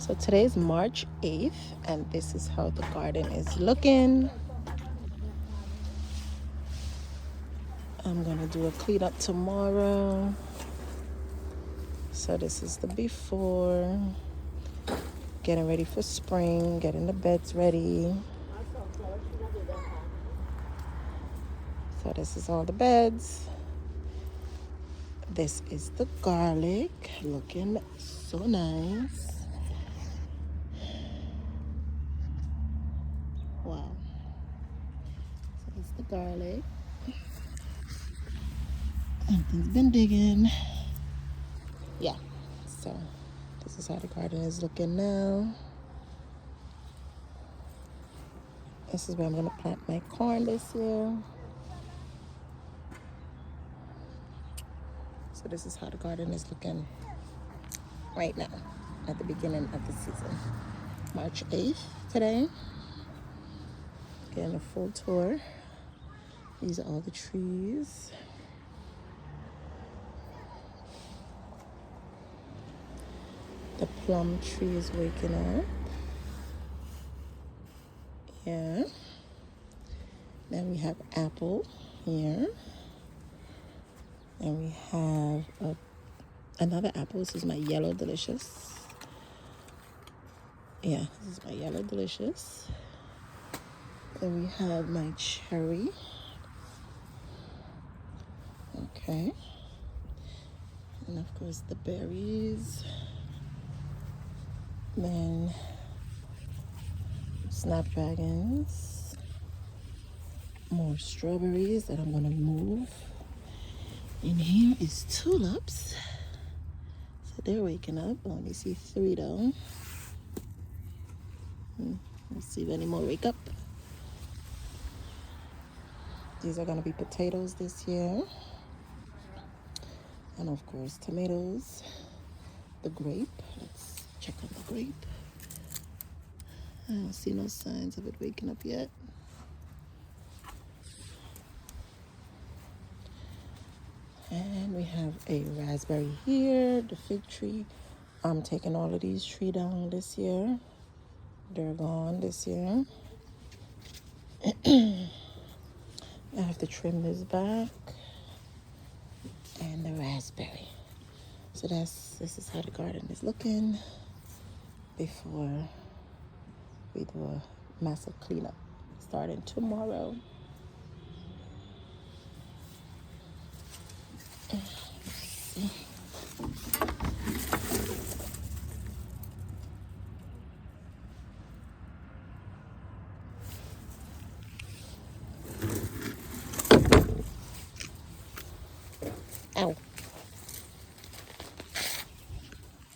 So today is March 8th, and this is how the garden is looking. I'm gonna do a cleanup tomorrow. So this is the before, getting ready for spring, getting the beds ready. So this is all the beds. This is the garlic, looking so nice. Wow. So it's the garlic. Everything's been digging. Yeah. So this is how the garden is looking now. This is where I'm gonna plant my corn this year. So this is how the garden is looking right now at the beginning of the season. March 8th today. Getting a full tour. These are all the trees. The plum tree is waking up. Yeah. Then we have apple here. And we have another apple. This is my yellow delicious. Yeah, this is my yellow delicious. Then we have my cherry. Okay. And of course the berries. Then snapdragons. More strawberries that I'm gonna move. And here is tulips. So they're waking up. I only see 3 though. Let's see if any more wake up. These are gonna be potatoes this year. And of course tomatoes. The grape. Let's check on the grape. I don't see no signs of it waking up yet. And we have a raspberry here, the fig tree. I'm taking all of these trees down this year. They're gone this year. I have to trim this back. And the raspberry. So this is how the garden is looking before we do a massive cleanup starting tomorrow. Ow.